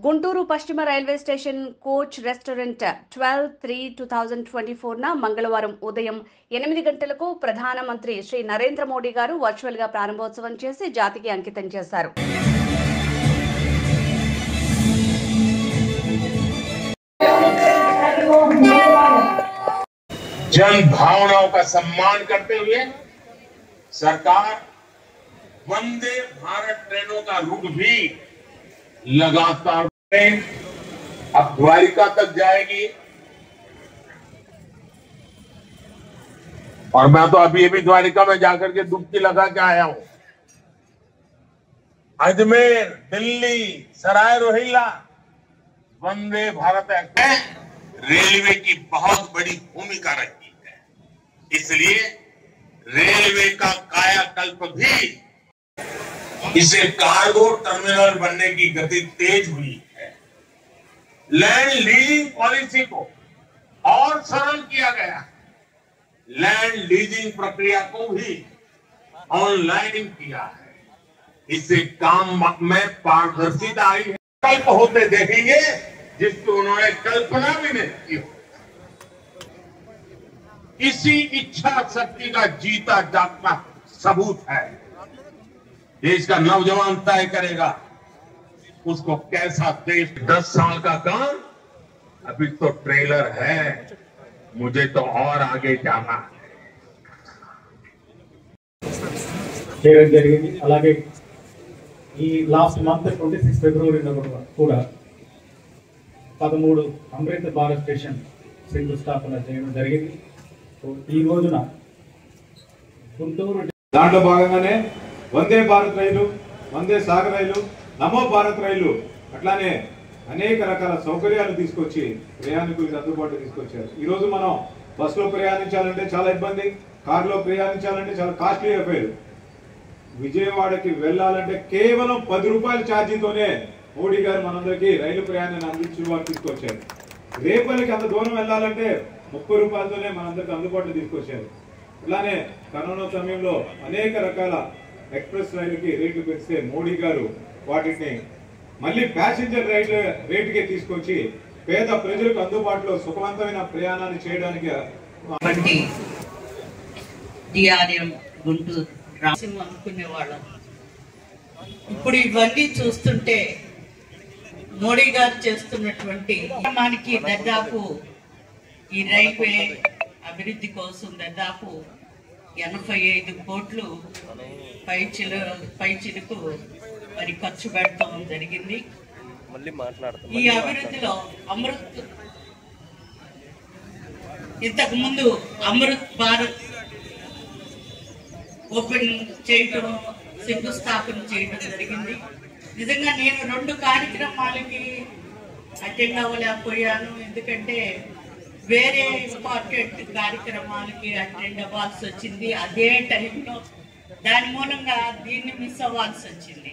గుంటూరు పశ్చిమ railway station coach restaurant 12/3/2024 మంగళవారం ఉదయం 8 గంటలకు ప్రధానమంత్రి శ్రీ నరేంద్ర మోడీ గారు వర్చువల్ గా ప్రారంభోత్సవం చేసి జాతికి అంకితం చేశారు. जन भावनाओं का सम्मान करते हुए सरकार वंदे भारत ट्रेनों का रूट भी लगातार अब द्वारिका तक जाएगी और मैं तो अभी द्वारिका में जाकर के डुबकी लगा के आया हूं। अजमेर, दिल्ली, सराय रोहिल्ला वंदे भारत एक्सप्रेस रेलवे की बहुत बड़ी भूमिका रही है, इसलिए रेलवे का कायाकल्प भी इसे कार्गो टर्मिनल बनने की गति तेज हुई है। लैंड लीजिंग पॉलिसी को और सरल किया गया है। लैंड लीजिंग प्रक्रिया को भी ऑनलाइन किया है, इससे काम में पारदर्शिता आई है। कल्प होते देखेंगे जिसको उन्होंने कल्पना भी नहीं की हो। इसी इच्छा शक्ति का जीता जागता सबूत है। देश का नौजवान तय करेगा उसको कैसा देश। 10 साल का काम अभी तो ट्रेलर है, मुझे तो और आगे जाना है। అలాగే ఈ లాస్ట్ మంత్ 26 ఫిబ్రవరి కూడా 13 అమృత్ భారత్ స్టేషన్ శంకుస్థాపన చేయడం జరిగింది. ఈ రోజున గుంటూరు దాంట్లో భాగంగానే వందే భారత్ రైలు, వందే సాగర్ రైలు, నమో భారత్ రైలు అట్లానే అనేక రకాల సౌకర్యాలు తీసుకొచ్చి ప్రయాణికులకు అందుబాటులో తీసుకొచ్చారు. ఈ రోజు మనం బస్సులో ప్రయాణించాలంటే చాలా ఇబ్బంది, కారులో ప్రయాణించాలంటే చాలా కాస్ట్లీ అఫైర్. విజయవాడకి వెళ్ళాలంటే కేవలం 10 రూపాయల ఛార్జీతోనే మోడీ గారు మనందరికీ రైలు ప్రయాణాన్ని అందించువారు తీసుకొచ్చారు. రేపల్లికి అంత దూరం వెళ్ళాలంటే 30 రూపాయలతోనే మనందరికి అందుబాటులో తీసుకొచ్చారు. ఇలానే కరోనా సమయంలో అనేక రకాల ఎక్స్ప్రెస్ రైలుకి రేట్లు పెంచితే మోడీ గారు వాటిని మళ్ళీ ప్యాసింజర్ రైలు రేటుకే తీసుకొచ్చి పేద ప్రజలకు అందుబాటులో సుఖవంతమైన ప్రయాణాన్ని చేయడానికి అనుకునేవాళ్ళం. ఇప్పుడు ఇవన్నీ చూస్తుంటే మోడీ గారు చేస్తున్నటువంటి మనకి దాదాపు ఈ రైల్వే అభివృద్ధి కోసం దాదాపు 85 కోట్లు పైచిలుకు మరి ఖర్చు పెడతాం జరిగింది. ఈ అభివృద్ధిలో అమృత్ ఇంతకు ముందు అమృత్ భారత్ ఓపెన్ చేయటం, శంకుస్థాపన చేయడం జరిగింది. నిజంగా నేను 2 కార్యక్రమాలకి అటెండ్ అవ్వలేకపోయాను, ఎందుకంటే వేరే ఇంపార్టెంట్ కార్యక్రమాలకి అటెండ్ అవ్వాల్సి వచ్చింది అదే టైంలో. దాని మూలంగా దీన్ని మిస్ అవ్వాల్సి వచ్చింది.